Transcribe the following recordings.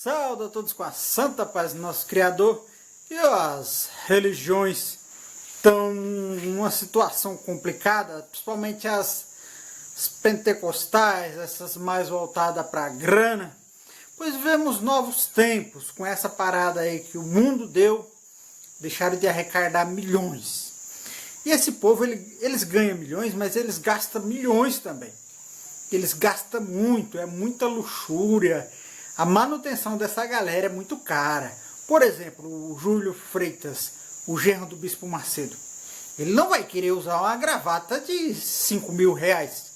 Saúde a todos com a santa paz do nosso Criador. E as religiões estão numa situação complicada, principalmente as pentecostais, essas mais voltadas para a grana, pois vivemos novos tempos com essa parada aí que o mundo deu, deixaram de arrecadar milhões. E esse povo, eles ganham milhões, mas eles gastam milhões também. Eles gastam muito, é muita luxúria. A manutenção dessa galera é muito cara. Por exemplo, o Júlio Freitas, o genro do Bispo Macedo, ele não vai querer usar uma gravata de 5 mil reais.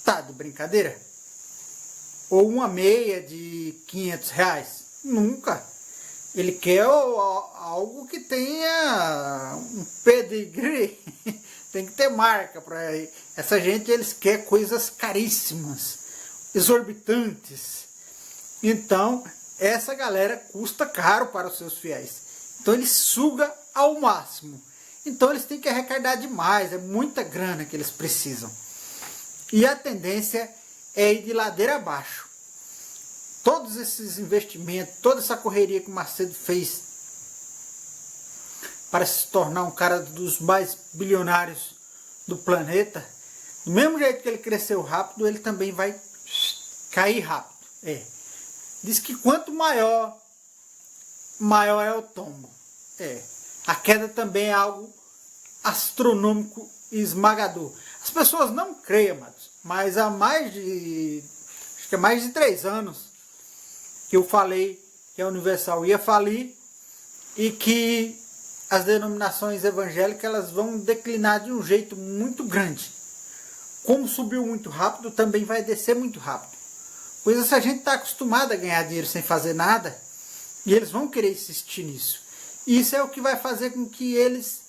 Tá de brincadeira? Ou uma meia de 500 reais. Nunca. Ele quer algo que tenha um pedigree. Tem que ter marca para essa gente. Eles querem coisas caríssimas, exorbitantes. Então, essa galera custa caro para os seus fiéis. Então, ele suga ao máximo. Então, eles têm que arrecadar demais. É muita grana que eles precisam. E a tendência é ir de ladeira abaixo. Todos esses investimentos, toda essa correria que o Macedo fez para se tornar um cara dos mais bilionários do planeta, do mesmo jeito que ele cresceu rápido, ele também vai cair rápido. Diz que quanto maior é o tombo. A queda também é algo astronômico e esmagador. As pessoas não creem, amados, mas há mais de 3 anos que eu falei que a Universal ia falir e que as denominações evangélicas elas vão declinar de um jeito muito grande. Como subiu muito rápido, também vai descer muito rápido. Pois essa gente está acostumada a ganhar dinheiro sem fazer nada e eles vão querer insistir nisso. E isso é o que vai fazer com que eles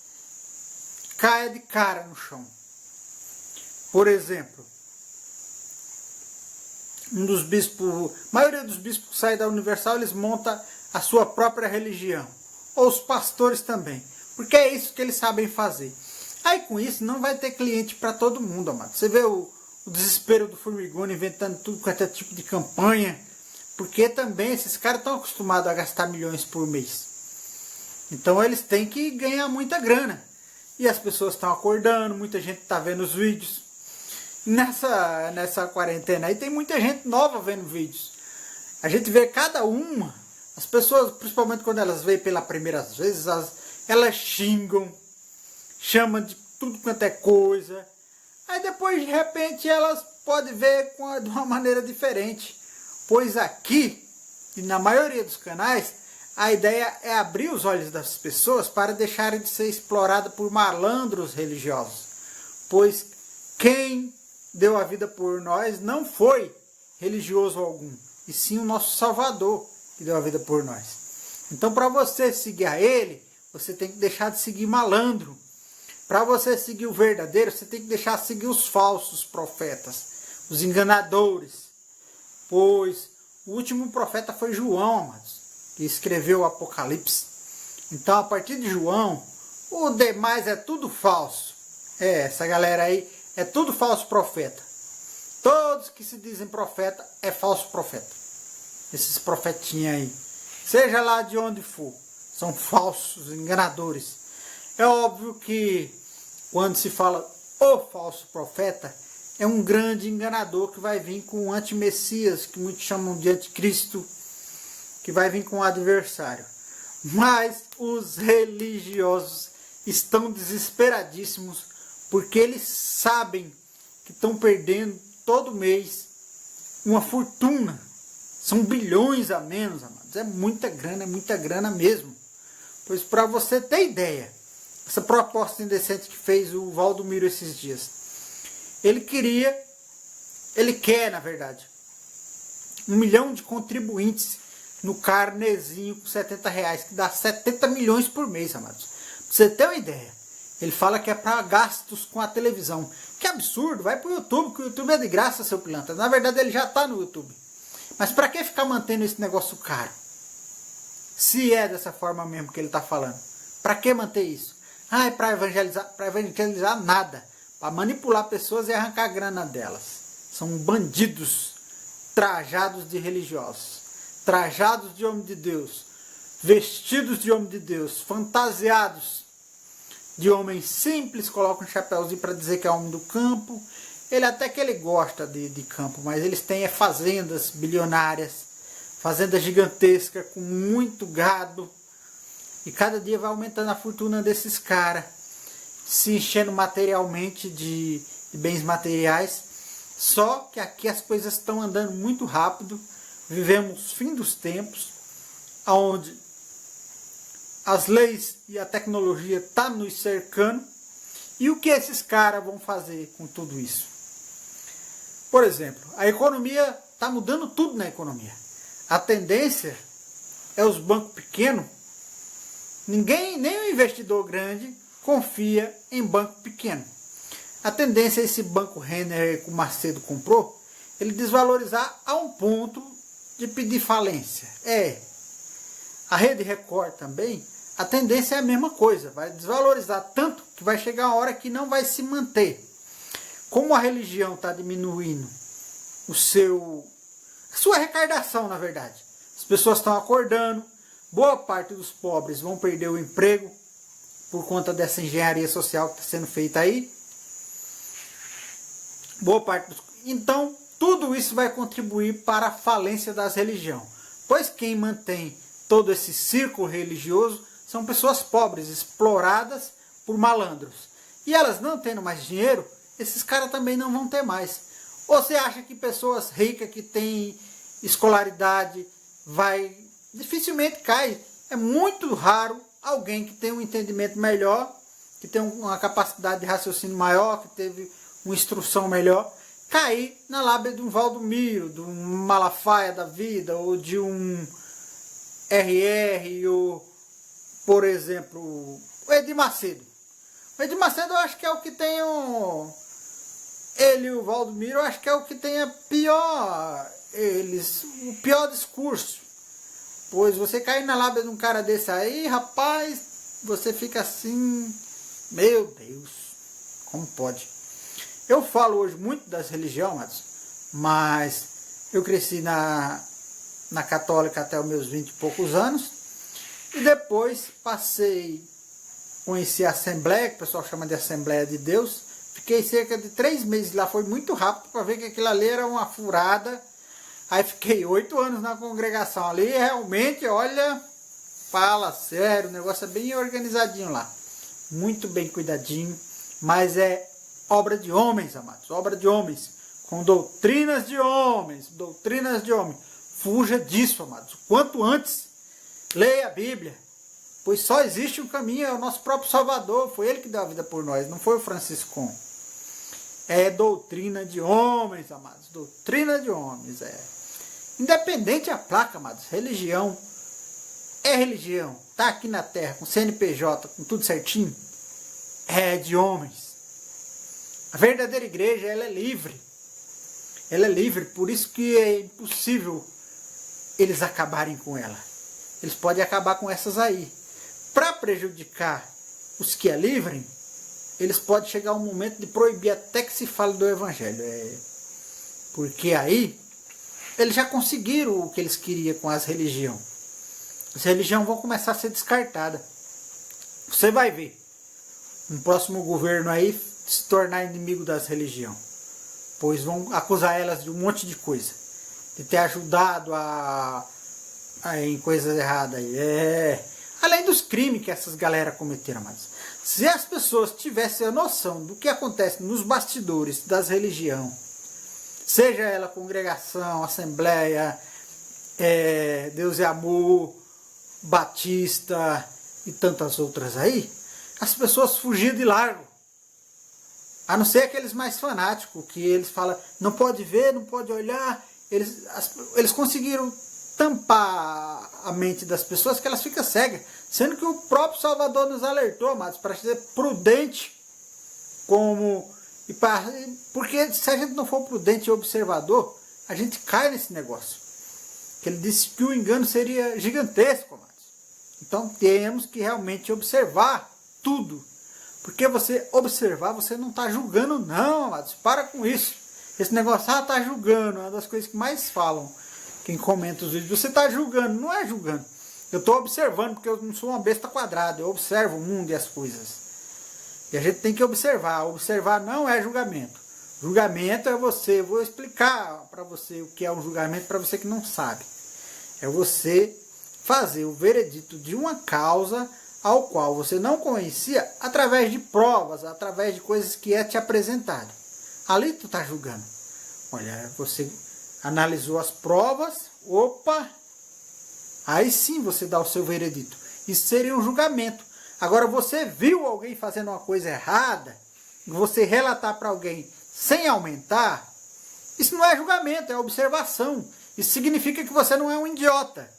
caiam de cara no chão. Por exemplo, a maioria dos bispos que saem da Universal, eles montam a sua própria religião. Ou os pastores também. Porque é isso que eles sabem fazer. Aí com isso não vai ter cliente para todo mundo, amado. Você vê o desespero do Formigoni inventando tudo quanto é tipo de campanha. Porque também esses caras estão acostumados a gastar milhões por mês. Então eles têm que ganhar muita grana. E as pessoas estão acordando, muita gente está vendo os vídeos. Nessa quarentena aí tem muita gente nova vendo vídeos. A gente vê cada uma. As pessoas, principalmente quando elas veem pela primeira vez, elas xingam, chamam de tudo quanto é coisa. Aí depois, de repente, elas podem ver de uma maneira diferente. Pois aqui, e na maioria dos canais, a ideia é abrir os olhos das pessoas para deixarem de ser exploradas por malandros religiosos. Pois quem deu a vida por nós não foi religioso algum, e sim o nosso Salvador que deu a vida por nós. Então, para você seguir a ele, você tem que deixar de seguir malandro. Para você seguir o verdadeiro, você tem que deixar de seguir os falsos profetas, os enganadores. Pois o último profeta foi João, amados, que escreveu o Apocalipse. Então, a partir de João, o demais é tudo falso. Essa galera aí é tudo falso profeta. Todos que se dizem profeta é falso profeta. Esses profetinhos aí. Seja lá de onde for. São falsos, enganadores. É óbvio que quando se fala o falso profeta, é um grande enganador que vai vir com o antimessias, que muitos chamam de anticristo, que vai vir com o adversário. Mas os religiosos estão desesperadíssimos porque eles sabem que estão perdendo todo mês uma fortuna. São bilhões a menos, amados. É muita grana mesmo. Pois para você ter ideia, essa proposta indecente que fez o Valdomiro esses dias, ele quer, na verdade, 1 milhão de contribuintes no carnezinho com 70 reais, que dá 70 milhões por mês, amados. Pra você ter uma ideia. Ele fala que é para gastos com a televisão. Que absurdo, vai para o YouTube, que o YouTube é de graça, seu pilantra. Na verdade, ele já está no YouTube. Mas para que ficar mantendo esse negócio caro? Se é dessa forma mesmo que ele está falando. Para que manter isso? É para evangelizar nada. Para manipular pessoas e arrancar a grana delas. São bandidos trajados de religiosos. trajados de homem de Deus, vestidos de homem de Deus, fantasiados de homem simples, coloca um chapéuzinho para dizer que é homem do campo. Ele até que ele gosta de campo, mas eles têm fazendas bilionárias, fazendas gigantescas com muito gado. E cada dia vai aumentando a fortuna desses caras, se enchendo materialmente de bens materiais. Só que aqui as coisas estão andando muito rápido. Vivemos fim dos tempos, onde as leis e a tecnologia estão nos cercando. E o que esses caras vão fazer com tudo isso? Por exemplo, a economia está mudando tudo na economia. A tendência é os bancos pequenos. Ninguém, nem o investidor grande, confia em banco pequeno. A tendência é esse banco Renner que o Macedo comprou, ele desvalorizar a um ponto de pedir falência. A Rede Record também, a tendência é a mesma coisa. Vai desvalorizar tanto que vai chegar uma hora que não vai se manter. Como a religião está diminuindo a sua arrecadação, na verdade. As pessoas estão acordando. Boa parte dos pobres vão perder o emprego por conta dessa engenharia social que está sendo feita aí. Então, tudo isso vai contribuir para a falência das religiões. Pois quem mantém todo esse círculo religioso são pessoas pobres, exploradas por malandros. E elas não tendo mais dinheiro, esses caras também não vão ter mais. Ou você acha que pessoas ricas que têm escolaridade dificilmente cai? É muito raro alguém que tem um entendimento melhor, que tem uma capacidade de raciocínio maior, que teve uma instrução melhor, cair na lábia de um Valdomiro, de um Malafaia da vida, ou de um RR, ou, por exemplo, o Edir Macedo. O Edir Macedo eu acho que é o que tem ele e o Valdomiro, eu acho que é o que tem o pior discurso. Pois você cair na lábia de um cara desse aí, rapaz, você fica assim, meu Deus, como pode? Eu falo hoje muito das religiões, mas eu cresci na católica até os meus 20 e poucos anos, e depois conheci a Assembleia, que o pessoal chama de Assembleia de Deus. Fiquei cerca de 3 meses lá, foi muito rápido para ver que aquilo ali era uma furada. Aí fiquei 8 anos na congregação ali, e realmente, olha, fala sério, o negócio é bem organizadinho lá. Muito bem cuidadinho, mas é obra de homens, amados, obra de homens, com doutrinas de homens, Fuja disso, amados. Quanto antes, leia a Bíblia, pois só existe um caminho, é o nosso próprio Salvador, foi ele que deu a vida por nós, não foi o Franciscão. É doutrina de homens, amados, doutrina de homens, Independente a placa, amados, religião é religião, tá aqui na terra, com CNPJ, com tudo certinho, é de homens. A verdadeira igreja, ela é livre. Ela é livre, por isso que é impossível eles acabarem com ela. Eles podem acabar com essas aí. Para prejudicar os que a livrem, eles podem chegar um momento de proibir até que se fale do evangelho. Porque aí, eles já conseguiram o que eles queriam com as religiões. As religiões vão começar a ser descartadas. Você vai ver um próximo governo aí se tornar inimigo das religiões. Pois vão acusar elas de um monte de coisa. De ter ajudado em coisas erradas aí. Além dos crimes que essas galera cometeram, mas se as pessoas tivessem a noção do que acontece nos bastidores das religiões, seja ela congregação, assembleia, Deus é amor, batista e tantas outras aí, as pessoas fugiam de largo. A não ser aqueles mais fanáticos, que eles falam, não pode ver, não pode olhar. Eles conseguiram tampar a mente das pessoas que elas ficam cegas. Sendo que o próprio Salvador nos alertou, amados, para ser prudente. Porque se a gente não for prudente e observador, a gente cai nesse negócio. Que ele disse que o engano seria gigantesco, amados. Então temos que realmente observar tudo. Porque você observar, você não está julgando não, amados. Para com isso. Esse negócio, tá julgando, é uma das coisas que mais falam. quem comenta os vídeos, você está julgando. Não é julgando. Eu estou observando, porque eu não sou uma besta quadrada. Eu observo o mundo e as coisas. E a gente tem que observar. Observar não é julgamento. Julgamento é você. Vou explicar para você o que é um julgamento para você que não sabe. É você fazer o veredito de uma causa ao qual você não conhecia através de provas, através de coisas que é te apresentado. Ali tu está julgando. Olha, você analisou as provas, opa, aí sim você dá o seu veredito. Isso seria um julgamento. Agora você viu alguém fazendo uma coisa errada, você relatar para alguém sem aumentar, isso não é julgamento, é observação. Isso significa que você não é um idiota.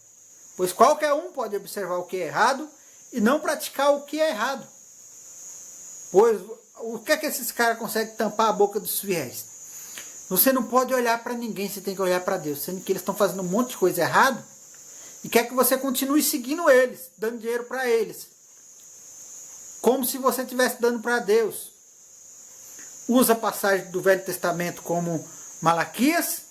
Pois qualquer um pode observar o que é errado e não praticar o que é errado. Pois o que é que esses caras conseguem tampar a boca dos fiéis? Você não pode olhar para ninguém, você tem que olhar para Deus. Sendo que eles estão fazendo um monte de coisa errada e quer que você continue seguindo eles, dando dinheiro para eles. Como se você estivesse dando para Deus. Usa a passagem do Velho Testamento como Malaquias,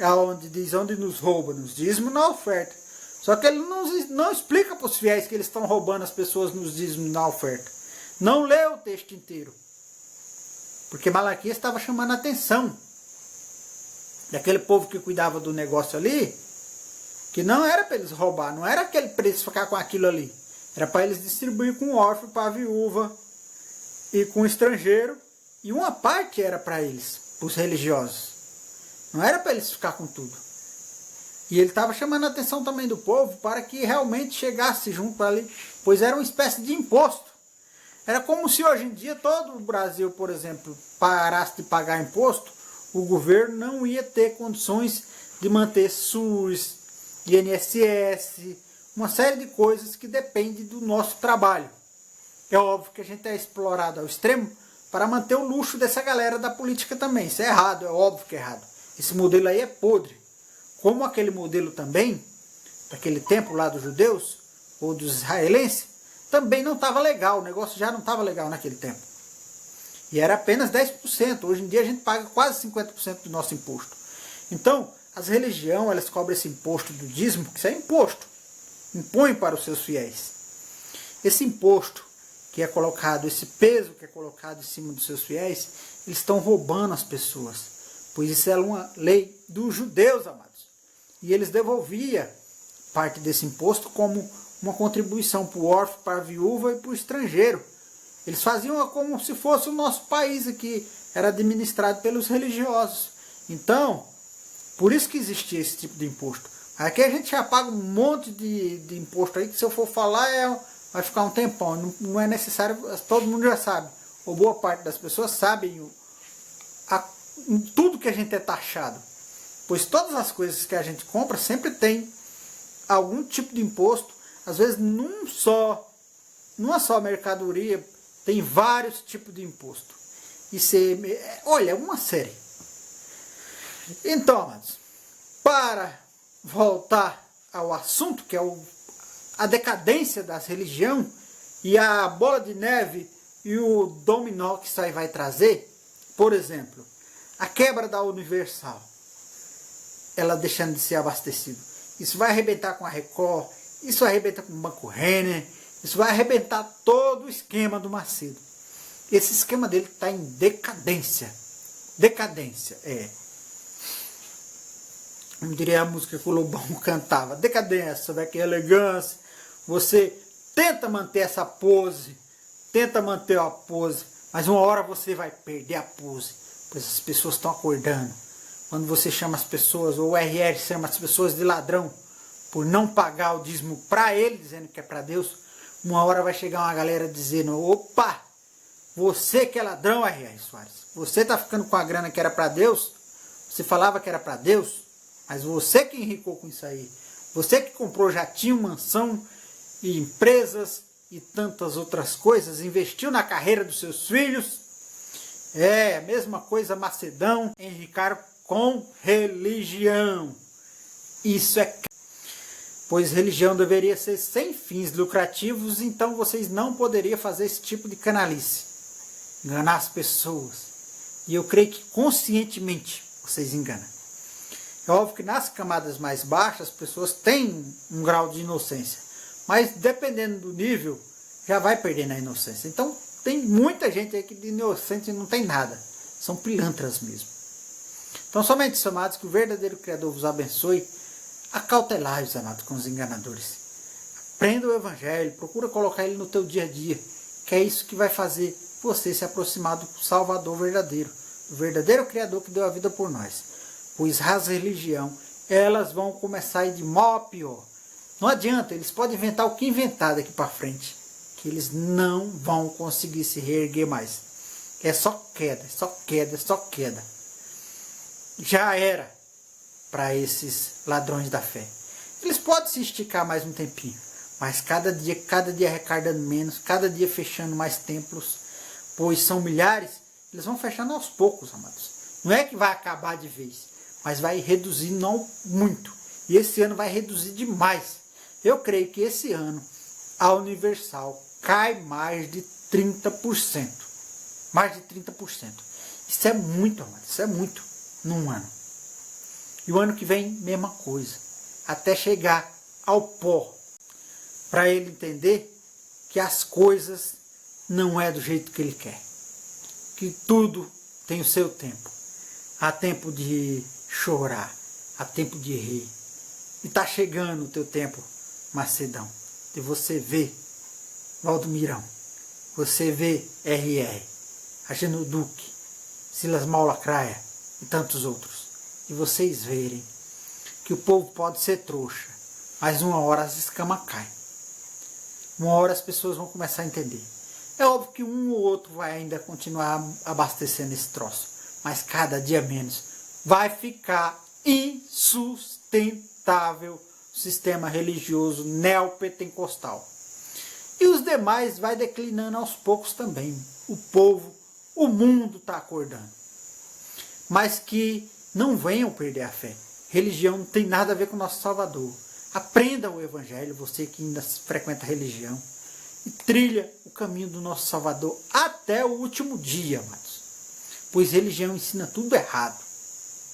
onde diz onde nos rouba, nos dízimos na oferta. Só que ele não explica para os fiéis que eles estão roubando as pessoas nos dízimos na oferta. Não lê o texto inteiro. Porque Malaquias estava chamando a atenção daquele povo que cuidava do negócio ali, que não era para eles roubar, não era aquele preço ficar com aquilo ali. Era para eles distribuir com o órfão, para a viúva e com o estrangeiro. E uma parte era para eles, para os religiosos. Não era para eles ficar com tudo. E ele estava chamando a atenção também do povo para que realmente chegasse junto ali, pois era uma espécie de imposto. Era como se hoje em dia todo o Brasil, por exemplo, parasse de pagar imposto, o governo não ia ter condições de manter SUS, INSS, uma série de coisas que dependem do nosso trabalho. É óbvio que a gente é explorado ao extremo para manter o luxo dessa galera da política também. Isso é errado, é óbvio que é errado. Esse modelo aí é podre. Como aquele modelo também, daquele tempo lá dos judeus, ou dos israelenses, também não estava legal. O negócio já não estava legal naquele tempo. E era apenas 10%. Hoje em dia a gente paga quase 50% do nosso imposto. Então, as religiões, elas cobram esse imposto do dízimo, que isso é imposto. Impõe para os seus fiéis. Esse imposto que é colocado, esse peso que é colocado em cima dos seus fiéis, eles estão roubando as pessoas. Pois isso era uma lei dos judeus, amados. E eles devolviam parte desse imposto como uma contribuição para o órfão, para a viúva e para o estrangeiro. Eles faziam como se fosse o nosso país aqui, era administrado pelos religiosos. Então, por isso que existia esse tipo de imposto. Aqui a gente já paga um monte de imposto aí, que se eu for falar vai ficar um tempão. Não é necessário, todo mundo já sabe. Ou boa parte das pessoas sabem tudo que a gente é taxado. Pois todas as coisas que a gente compra sempre tem algum tipo de imposto. Às vezes numa só mercadoria tem vários tipos de imposto. Olha, é uma série. Então, amados, para voltar ao assunto, que é a decadência das religiões e a bola de neve e o dominó que isso aí vai trazer, por exemplo, a quebra da Universal, ela deixando de ser abastecida. Isso vai arrebentar com a Record, isso vai arrebentar com o Banco Renner, isso vai arrebentar todo o esquema do Macedo. Esse esquema dele está em decadência. Decadência, como diria a música que o Lobão cantava. Decadência, vai que elegância. Você tenta manter essa pose, tenta manter a pose, mas uma hora você vai perder a pose, pois as pessoas estão acordando. Quando você chama as pessoas, ou o RR chama as pessoas de ladrão, por não pagar o dízimo para ele, dizendo que é para Deus, uma hora vai chegar uma galera dizendo, opa, você que é ladrão, R.R. Soares, você está ficando com a grana que era para Deus, você falava que era para Deus, mas você que enricou com isso aí, você que comprou jatinho, mansão, e empresas e tantas outras coisas, investiu na carreira dos seus filhos, a mesma coisa Macedão, enricaram com religião. Isso é... Pois religião deveria ser sem fins lucrativos, então vocês não poderiam fazer esse tipo de canalice. Enganar as pessoas. E eu creio que conscientemente vocês enganam. É óbvio que nas camadas mais baixas as pessoas têm um grau de inocência, mas dependendo do nível, já vai perdendo a inocência. Então tem muita gente aí que de inocente não tem nada, são pilantras mesmo. Então somente isso, amados, que o verdadeiro Criador vos abençoe. Acautelai-vos, amados, com os enganadores. Aprenda o Evangelho, procura colocar ele no teu dia a dia, que é isso que vai fazer você se aproximar do Salvador verdadeiro, o verdadeiro Criador que deu a vida por nós. Pois as religiões, elas vão começar a ir de mal a pior. Não adianta, eles podem inventar o que inventar daqui para frente, que eles não vão conseguir se reerguer mais. É só queda, só queda, só queda. Já era para esses ladrões da fé. Eles podem se esticar mais um tempinho, mas cada dia arrecadando menos, cada dia fechando mais templos, pois são milhares, eles vão fechando aos poucos, amados. Não é que vai acabar de vez, mas vai reduzir não muito. E esse ano vai reduzir demais. Eu creio que esse ano a Universal cai mais de 30%. Mais de 30%. Isso é muito, amados. Isso é muito num ano. E o ano que vem, mesma coisa. Até chegar ao pó. Para ele entender que as coisas não é do jeito que ele quer. Que tudo tem o seu tempo. Há tempo de chorar. Há tempo de rir. E está chegando o teu tempo, Macedão. De você ver Valdomirão. Você vê RR. Ageno Duque. Silas Maulacraia. E tantos outros. E vocês verem que o povo pode ser trouxa, mas uma hora as escamas caem. Uma hora as pessoas vão começar a entender. É óbvio que um ou outro vai ainda continuar abastecendo esse troço, mas cada dia menos. Vai ficar insustentável o sistema religioso neopentecostal. E os demais vai declinando aos poucos também. O povo, o mundo está acordando. Mas que não venham perder a fé. Religião não tem nada a ver com o nosso Salvador. Aprenda o Evangelho, você que ainda frequenta a religião, e trilha o caminho do nosso Salvador até o último dia, amados. Pois religião ensina tudo errado.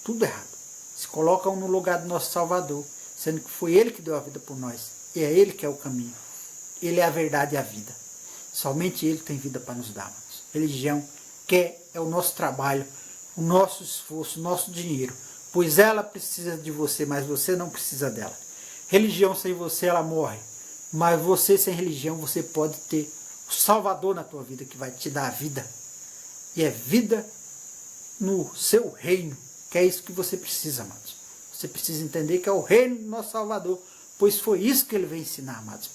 Tudo errado. Se colocam no lugar do nosso Salvador, sendo que foi Ele que deu a vida por nós. E é Ele que é o caminho. Ele é a verdade e a vida. Somente Ele tem vida para nos dar, amados. Religião é o nosso trabalho, o nosso esforço, o nosso dinheiro, pois ela precisa de você, mas você não precisa dela. Religião sem você, ela morre, mas você sem religião, você pode ter o Salvador na tua vida, que vai te dar a vida, e é vida no seu reino, que é isso que você precisa, amados. Você precisa entender que é o reino do nosso Salvador, pois foi isso que ele veio ensinar, amados.